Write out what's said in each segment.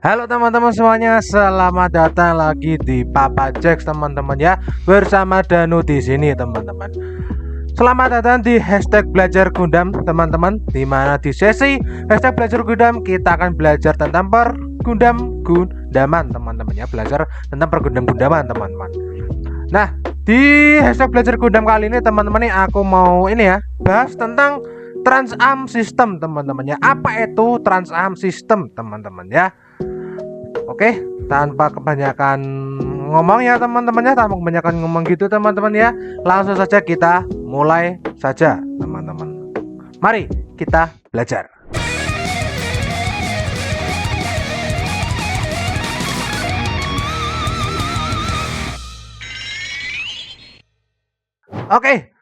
Halo teman-teman semuanya, selamat datang lagi di Papa Jax teman-teman ya. Bersama Danu di sini teman-teman. Selamat datang di hashtag belajar Gundam teman-teman. Dimana di sesi hashtag belajar Gundam kita akan belajar tentang Gundaman teman-teman ya. Belajar tentang Gundaman teman-teman. Nah, di hashtag belajar Gundam kali ini teman-teman nih aku mau ini ya, bahas tentang Trans-Am System teman-teman ya. Apa itu Trans-Am System teman-teman ya? Oke, tanpa kebanyakan ngomong ya teman-teman ya, tanpa kebanyakan ngomong gitu teman-teman ya, langsung saja kita mulai saja teman-teman. Mari kita belajar. Oke,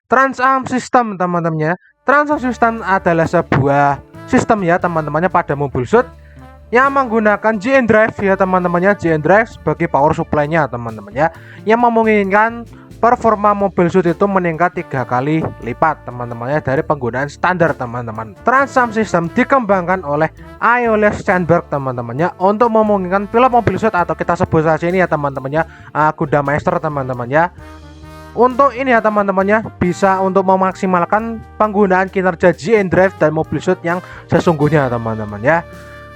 Trans-Am System teman-teman ya. Trans-Am System adalah sebuah sistem ya teman-temannya pada Mobile Suit yang menggunakan GN Drive ya teman-temannya, GN Drive sebagai power supply-nya teman-teman ya, yang memungkinkan performa Mobile Suit itu meningkat 3 kali lipat teman-temannya dari penggunaan standar teman-teman. Trans-Am System dikembangkan oleh Aeolus Sternberg teman-temannya untuk memungkinkan pilot Mobile Suit atau kita sebut saja ini ya teman-temannya Gundam Master teman-temannya, untuk ini ya teman-temannya bisa untuk memaksimalkan penggunaan kinerja GN Drive dan Mobile Suit yang sesungguhnya teman-teman ya.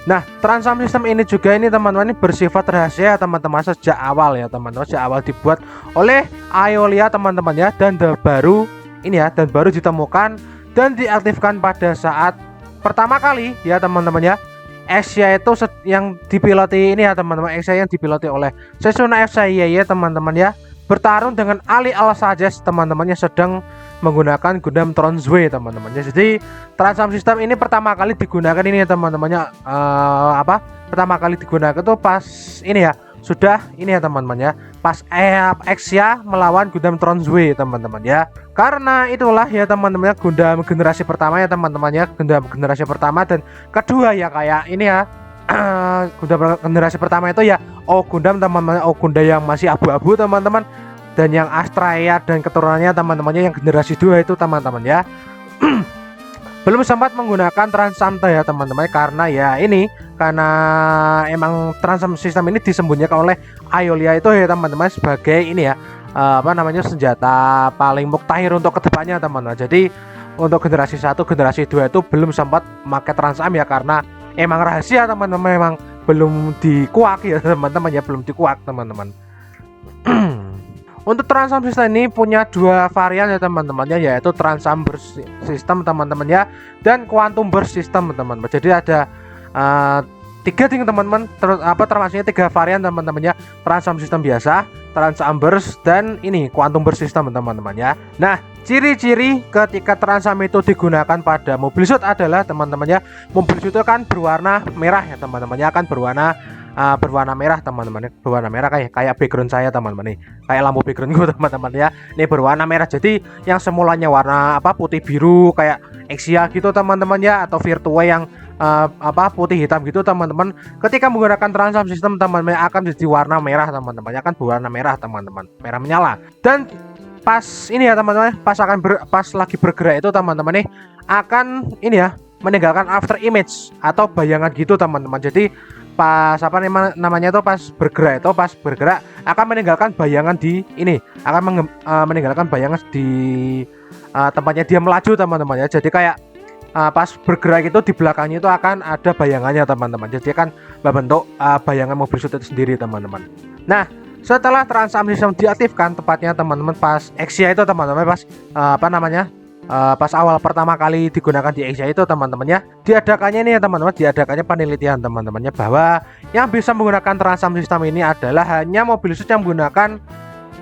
Nah, Trans-Am System ini juga ini teman-teman ini bersifat rahasia teman-teman sejak awal ya teman-teman. Sejak awal dibuat oleh Aeolia teman-teman ya, dan baru ini ya, dan baru ditemukan dan diaktifkan pada saat pertama kali ya teman-teman ya. Asia itu yang dipiloti ini ya teman-teman, Asia yang dipiloti oleh Setsuna FCY ya teman-teman ya, bertarung dengan Ali Al-Sajes teman-temannya sedang menggunakan Gundam Tronzway teman-temannya. Jadi Trans-Am System ini pertama kali digunakan ini teman-temannya pertama kali digunakan tuh pas ini ya, sudah ini ya teman-teman ya, pas Exia melawan Gundam Tronzway teman-teman ya. Karena itulah ya teman-teman ya, Gundam generasi pertama ya teman-teman ya, Gundam generasi pertama dan kedua ya, kayak ini ya, Gundam generasi pertama itu ya Gundam teman-teman, Gundam yang masih abu-abu teman-teman, dan yang Astraya dan keturunannya teman-temannya yang generasi 2 itu teman-teman ya. Belum sempat menggunakan Trans-Am ya teman-teman, karena ya ini, karena emang Trans-Am System ini disembunyikan oleh Aeolia itu ya teman-teman sebagai ini ya, senjata paling muktahir untuk kedepannya teman-teman. Jadi untuk generasi 1, generasi 2 itu belum sempat pakai Trans-Am ya, karena emang rahasia teman-teman, memang belum dikuak ya teman-teman ya, belum dikuak teman-teman. Untuk Trans-Am System ini punya 2 varian ya teman-teman ya, yaitu Trans-Am Burst System teman-teman ya, dan Quantum Burst System teman-teman. Jadi ada 3 ting teman-teman, termasuknya 3 varian teman-teman ya, Trans-Am System biasa, Trans-Am Burst, dan ini Quantum Burst System teman-teman ya. Nah, ciri-ciri ketika Trans-Am itu digunakan pada Mobile Suit adalah teman-teman ya, Mobile Suit itu kan berwarna merah ya teman-teman ya, akan berwarna merah teman-teman, berwarna merah kayak background saya teman-teman nih, kayak lampu background gue teman-teman ya, ini berwarna merah. Jadi yang semulanya warna putih biru kayak Exia gitu teman-teman ya, atau Virtua yang putih hitam gitu teman-teman, ketika menggunakan Trans-Am System teman-teman akan jadi warna merah teman-teman, akan berwarna merah teman-teman, merah menyala. Dan pas ini ya teman-teman, pas lagi bergerak itu teman-teman nih akan ini ya, meninggalkan after image atau bayangan gitu teman-teman. Jadi pas namanya itu pas bergerak akan meninggalkan bayangan di ini, akan meninggalkan bayangan di tempatnya dia melaju teman-teman ya. Jadi kayak pas bergerak itu di belakangnya itu akan ada bayangannya teman-teman. Jadi akan membentuk bayangan Mobile Suit itu sendiri teman-teman. Nah, setelah Trans-Am System diaktifkan, tepatnya teman-teman pas Exia itu teman-teman, pas pas awal pertama kali digunakan di Asia itu teman-teman ya, diadakannya ini ya teman-teman, diadakannya penelitian teman-temannya, bahwa yang bisa menggunakan Trans-Am System ini adalah hanya Mobile Suit yang menggunakan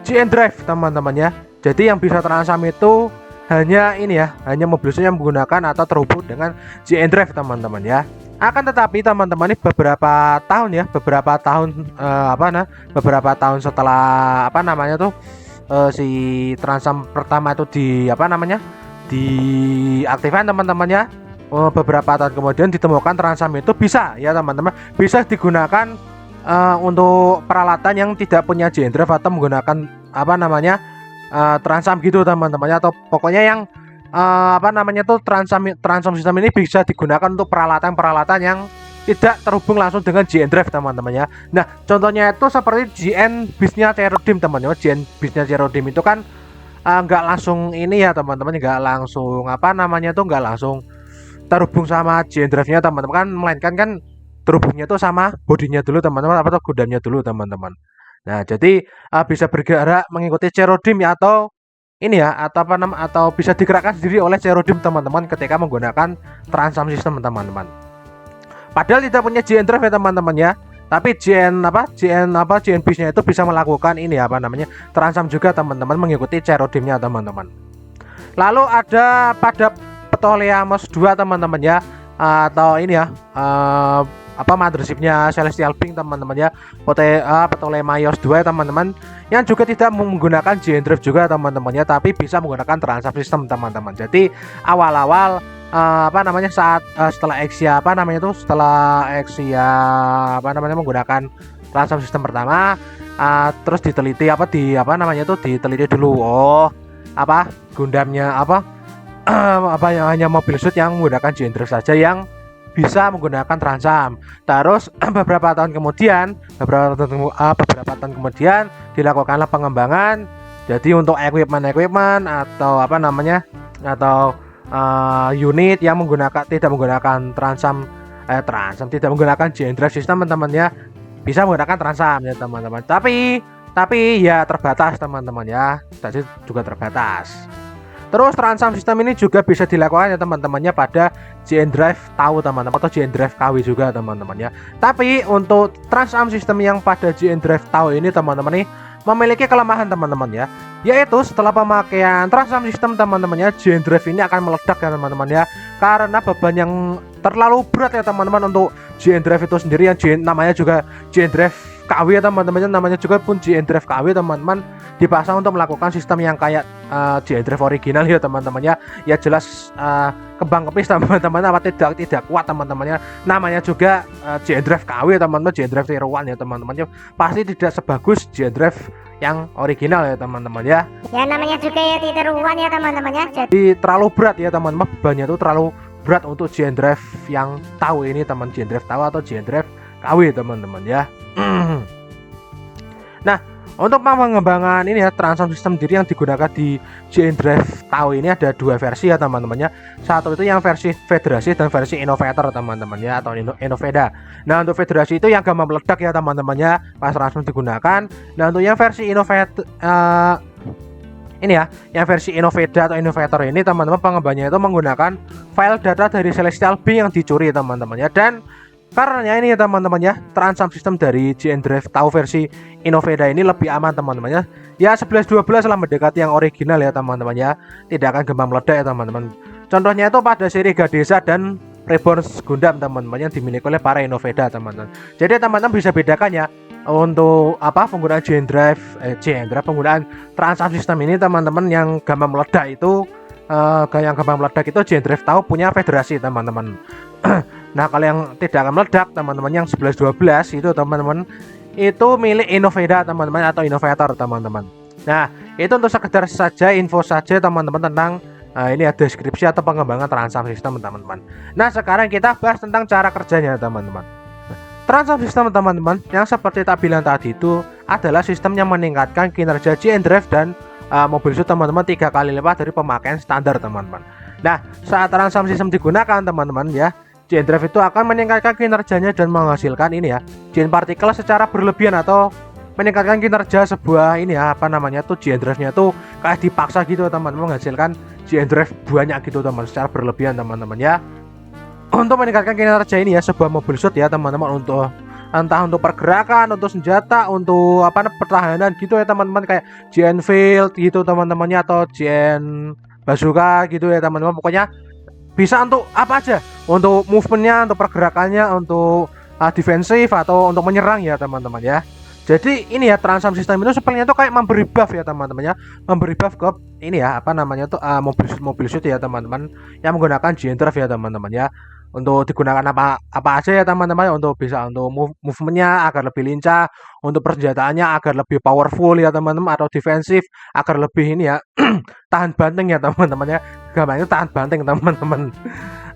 GN Drive teman-teman ya. Jadi yang bisa Trans-Am itu hanya ini ya, hanya Mobile Suit yang menggunakan atau terhubung dengan GN Drive teman-teman ya. Akan tetapi teman-teman ini beberapa tahun setelah si Trans-Am pertama itu diaktifkan teman-temannya, beberapa tahun kemudian ditemukan Trans-Am itu bisa ya teman-teman, bisa digunakan untuk peralatan yang tidak punya GN Drive atau menggunakan Trans-Am gitu teman-temannya, atau pokoknya yang Trans-Am System ini bisa digunakan untuk peralatan yang tidak terhubung langsung dengan GN Drive teman-teman ya. Nah contohnya itu seperti GN bisnya Cerodim teman-teman. GN bisnya Cerodim itu kan nggak langsung ini ya teman-teman, nggak langsung apa namanya tuh nggak langsung terhubung sama GN Drive-nya teman-teman, kan melainkan kan terhubungnya tuh sama bodinya dulu teman-teman, apa tuh gudangnya dulu teman-teman. Nah jadi bisa bergerak mengikuti Cerodim ya, atau ini ya, atau apa namanya, atau bisa digerakkan sendiri oleh Cerodim teman-teman ketika menggunakan Transam System teman-teman. Padahal tidak punya GN Drive ya teman-teman ya, tapi GN bisnya itu bisa melakukan ini apa namanya Transam juga teman-teman, mengikuti Cerodimnya teman-teman. Lalu ada pada Ptolemaios 2 teman-teman ya, atau ini ya apa mothershipnya Celestial Being teman-teman ya, Ptolemaios 2 teman-teman, yang juga tidak menggunakan GN Drive juga teman-teman ya, tapi bisa menggunakan Transam System teman-teman. Jadi awal-awal apa namanya saat setelah Exia apa namanya itu setelah Exia apa namanya menggunakan Transam System pertama, terus diteliti apa namanya itu diteliti dulu, apa Gundamnya apa apa yang hanya mobil suit yang menggunakan GN Drive saja yang bisa menggunakan Transam. Terus beberapa tahun kemudian dilakukanlah pengembangan. Jadi untuk equipment atau apa namanya atau unit yang tidak menggunakan Transam tidak menggunakan GN Drive System teman-teman ya, bisa menggunakan Transam ya teman-teman. Tapi ya terbatas teman-teman ya, jadi juga terbatas. Terus Transam System ini juga bisa dilakukan ya teman-temannya pada GN Drive Tau teman-teman, atau GN Drive KW juga teman-teman ya. Tapi untuk Transam System yang pada GN Drive Tau ini teman-teman nih memiliki kelemahan teman-teman ya, yaitu setelah pemakaian Transam System teman-teman ya, GN Drive ini akan meledak ya teman-teman ya, karena beban yang terlalu berat ya teman-teman untuk GN Drive itu sendiri, yang namanya juga GN Drive KW ya teman-teman, namanya juga pun GN Drive KW teman-teman, dipasang untuk melakukan sistem yang kayak GN Drive original ya teman-teman ya. Ya jelas kembang kepis teman-teman, apa tidak kuat teman-teman ya, namanya juga GN Drive KW teman-teman, GN Drive Tier 1 ya teman-teman ya, pasti tidak sebagus GN Drive yang original ya teman-teman ya. Ya namanya juga ya Tier 1 ya teman-teman ya. Jadi terlalu berat ya teman-teman, bebannya itu terlalu berat untuk GN Drive yang tahu ini teman, GN Drive tahu atau GN Drive KW teman-teman ya. Nah untuk pengembangan ini ya Transam System sendiri yang digunakan di GN Drive Tau ini ada dua versi ya teman-teman ya. Satu itu yang versi Federasi dan versi Innovator teman-teman ya, atau Innoveda. Nah untuk Federasi itu yang gampang meledak ya teman-teman ya pas Transam digunakan. Nah untuk yang versi Innovator ini ya, yang versi Innoveda atau Innovator ini teman-teman, pengembangannya itu menggunakan file data dari Celestial Being yang dicuri teman-teman ya. Dan karena ini ya teman-teman ya, Transam System dari GN Drive Tau versi Innoveda ini lebih aman teman-teman ya. Ya 11-12 lah mendekati yang original ya teman-teman ya. Tidak akan gampang meledak ya teman-teman. Contohnya itu pada seri Gadesa dan Reborn Gundam teman-teman yang dimiliki oleh para Innoveda teman-teman. Jadi teman-teman bisa bedakan ya untuk apa penggunaan GN Drive penggunaan Transam System ini teman-teman, yang gampang meledak itu GN Drive Tau punya Federasi teman-teman. Nah kalau yang tidak akan meledak teman-teman yang 11-12 itu teman-teman itu milik Innoveda teman-teman atau Innovator teman-teman. Nah itu untuk sekedar saja info saja teman-teman tentang ini ada deskripsi atau pengembangan Transam System teman-teman. Nah sekarang kita bahas tentang cara kerjanya teman-teman. Transam System teman-teman yang seperti tak bilang tadi itu adalah sistem yang meningkatkan kinerja GN Drive dan mobil suit teman-teman 3 kali lipat dari pemakaian standar teman-teman. Nah saat Transam System digunakan teman-teman ya, GN Drive itu akan meningkatkan kinerjanya dan menghasilkan ini ya GN partikel secara berlebihan, atau meningkatkan kinerja sebuah ini ya apa namanya tuh GN Drive-nya tuh kayak dipaksa gitu teman-teman, menghasilkan GN Drive banyak gitu teman, secara berlebihan teman-teman ya, untuk meningkatkan kinerja ini ya sebuah mobil suit ya teman-teman, untuk entah untuk pergerakan, untuk senjata, untuk apa pertahanan gitu ya teman-teman, kayak GN Field gitu teman-temannya, atau GN Bazooka gitu ya teman-teman. Pokoknya bisa untuk apa aja, untuk movementnya, untuk pergerakannya, untuk defensif atau untuk menyerang ya teman-teman ya. Jadi ini ya Transam System itu sepertinya tuh kayak memberi buff ya teman-teman ya, memberi buff ke ini ya apa namanya tuh mobil suit ya teman-teman, yang menggunakan GN Drive ya teman-teman ya, untuk digunakan apa aja ya teman-teman, untuk bisa untuk movementnya agar lebih lincah, untuk persenjataannya agar lebih powerful ya teman-teman, atau defensif agar lebih ini ya tahan banting ya teman-teman ya, gampangnya tahan banting teman-teman,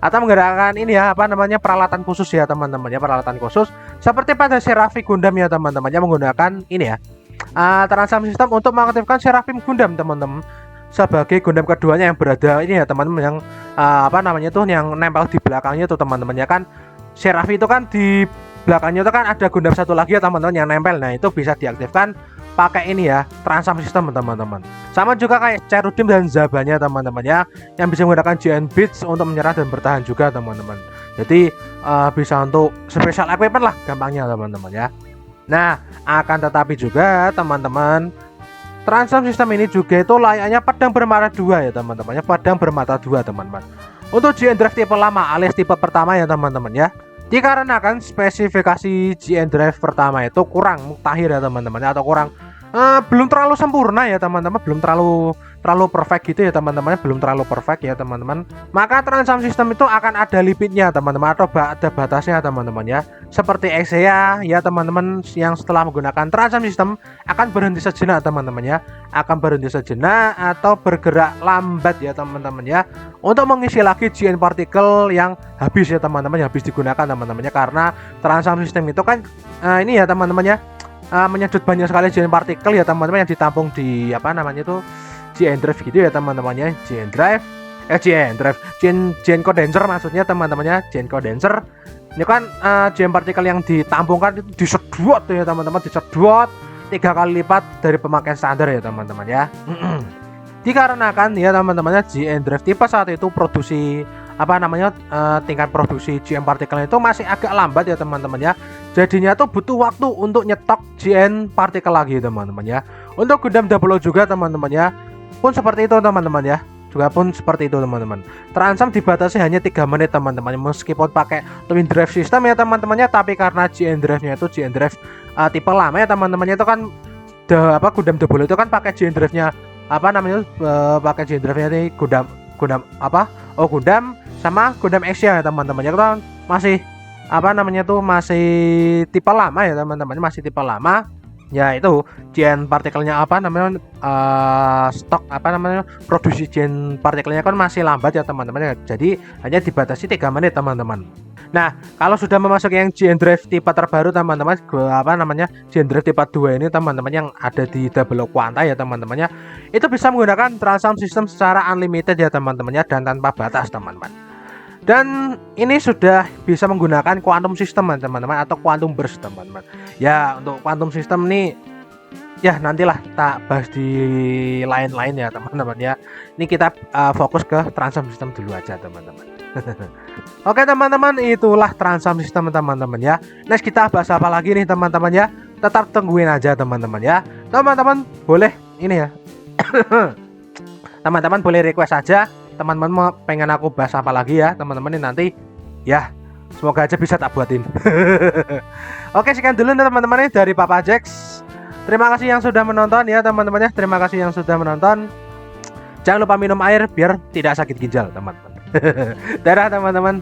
atau menggunakan ini ya apa namanya peralatan khusus ya teman-teman ya, peralatan khusus seperti pada Seraphim Gundam ya teman-teman ya, menggunakan ini ya Transam System untuk mengaktifkan Seraphim Gundam teman-teman, sebagai Gundam keduanya yang berada ini ya teman-teman, yang apa namanya tuh yang nempel di belakangnya tuh teman-teman ya kan. Seraphim itu kan di belakangnya itu kan ada Gundam satu lagi ya teman-teman yang nempel. Nah itu bisa diaktifkan pakai ini ya Transam System teman-teman. Sama juga kayak Cerudim dan Zabanya teman-teman ya, yang bisa menggunakan GN Beats untuk menyerang dan bertahan juga teman-teman. Jadi bisa untuk special equipment lah gampangnya teman-teman ya. Nah akan tetapi juga teman-teman, Transam System ini juga itu layaknya pedang bermata dua ya teman-teman ya, pedang bermata dua teman-teman. Untuk GN Drive tipe lama alias tipe pertama ya teman-teman ya, dikarenakan spesifikasi GN Drive pertama itu kurang mutakhir ya teman-teman, atau kurang belum terlalu sempurna ya teman-teman, belum terlalu perfect gitu ya teman-teman, belum terlalu perfect ya teman-teman. Maka Transam System itu akan ada limitnya teman-teman, atau ada batasnya teman-teman ya. Seperti Exea ya teman-teman, yang setelah menggunakan Transam System akan berhenti sejenak teman-teman ya, akan berhenti sejenak atau bergerak lambat ya teman-teman ya, untuk mengisi lagi GN partikel yang habis ya teman-teman, yang habis digunakan teman-teman ya. Karena Transam System itu kan ini ya teman-teman ya, menyedot banyak sekali GN partikel ya teman-teman, yang ditampung di apa namanya itu GN Drive gitu ya teman-temannya. GN Drive GN condenser maksudnya teman-temannya, GN condenser ini kan GN partikel yang ditampungkan itu disedot ya teman-teman, disedot 3 kali lipat dari pemakaian standar ya teman-teman ya. Dikarenakan ya teman-temannya GN Drive tipe saat itu produksi apa namanya tingkat produksi GN partikel itu masih agak lambat ya teman-teman ya. Jadinya tuh butuh waktu untuk nyetok GN partikel lagi teman-teman ya. Untuk Gundam Double juga teman-teman ya pun seperti itu teman-teman ya, juga pun seperti itu teman-teman. Transam dibatasi hanya 3 menit teman-teman, meskipun pakai Twin Drive System ya teman-temannya, tapi karena GN Drive-nya itu GN Drive tipe lama ya teman-temannya, itu kan Gundam Double itu kan pakai GN Drive-nya apa namanya pakai GN Drive-nya ini Gundam sama Gundam Exia ya teman-teman ya, kan masih apa namanya tuh masih tipe lama ya teman-teman, masih tipe lama ya. Itu GN partikelnya apa namanya stok apa namanya produksi GN partikelnya kan masih lambat ya teman-teman ya, jadi hanya dibatasi 3 menit teman-teman. Nah kalau sudah memasuki yang GN Drive tipe terbaru teman-teman, apa namanya GN Drive tipe 2 ini teman-teman, yang ada di Double Quanta ya teman-temannya, itu bisa menggunakan Transam System secara unlimited ya teman-temannya, dan tanpa batas teman-teman. Dan ini sudah bisa menggunakan Quantum System teman-teman, atau Quantum Burst teman-teman. Ya untuk Quantum System nih ya nantilah tak bahas di lain-lain ya teman-teman ya. Ini kita fokus ke Transam System dulu aja teman-teman. Oke teman-teman, itulah Transam System teman-teman ya. Next kita bahas apa lagi nih teman-teman ya. Tetap tungguin aja teman-teman ya. Teman-teman boleh ini ya. Teman-teman boleh request aja, teman-teman mau pengen aku bahas apa lagi ya teman-teman, ini nanti ya semoga aja bisa tak buatin. Oke sekian dulu teman-teman dari Papa Jax. Terima kasih yang sudah menonton ya teman-teman ya, terima kasih yang sudah menonton. Jangan lupa minum air biar tidak sakit ginjal teman-teman. Dadah teman-teman.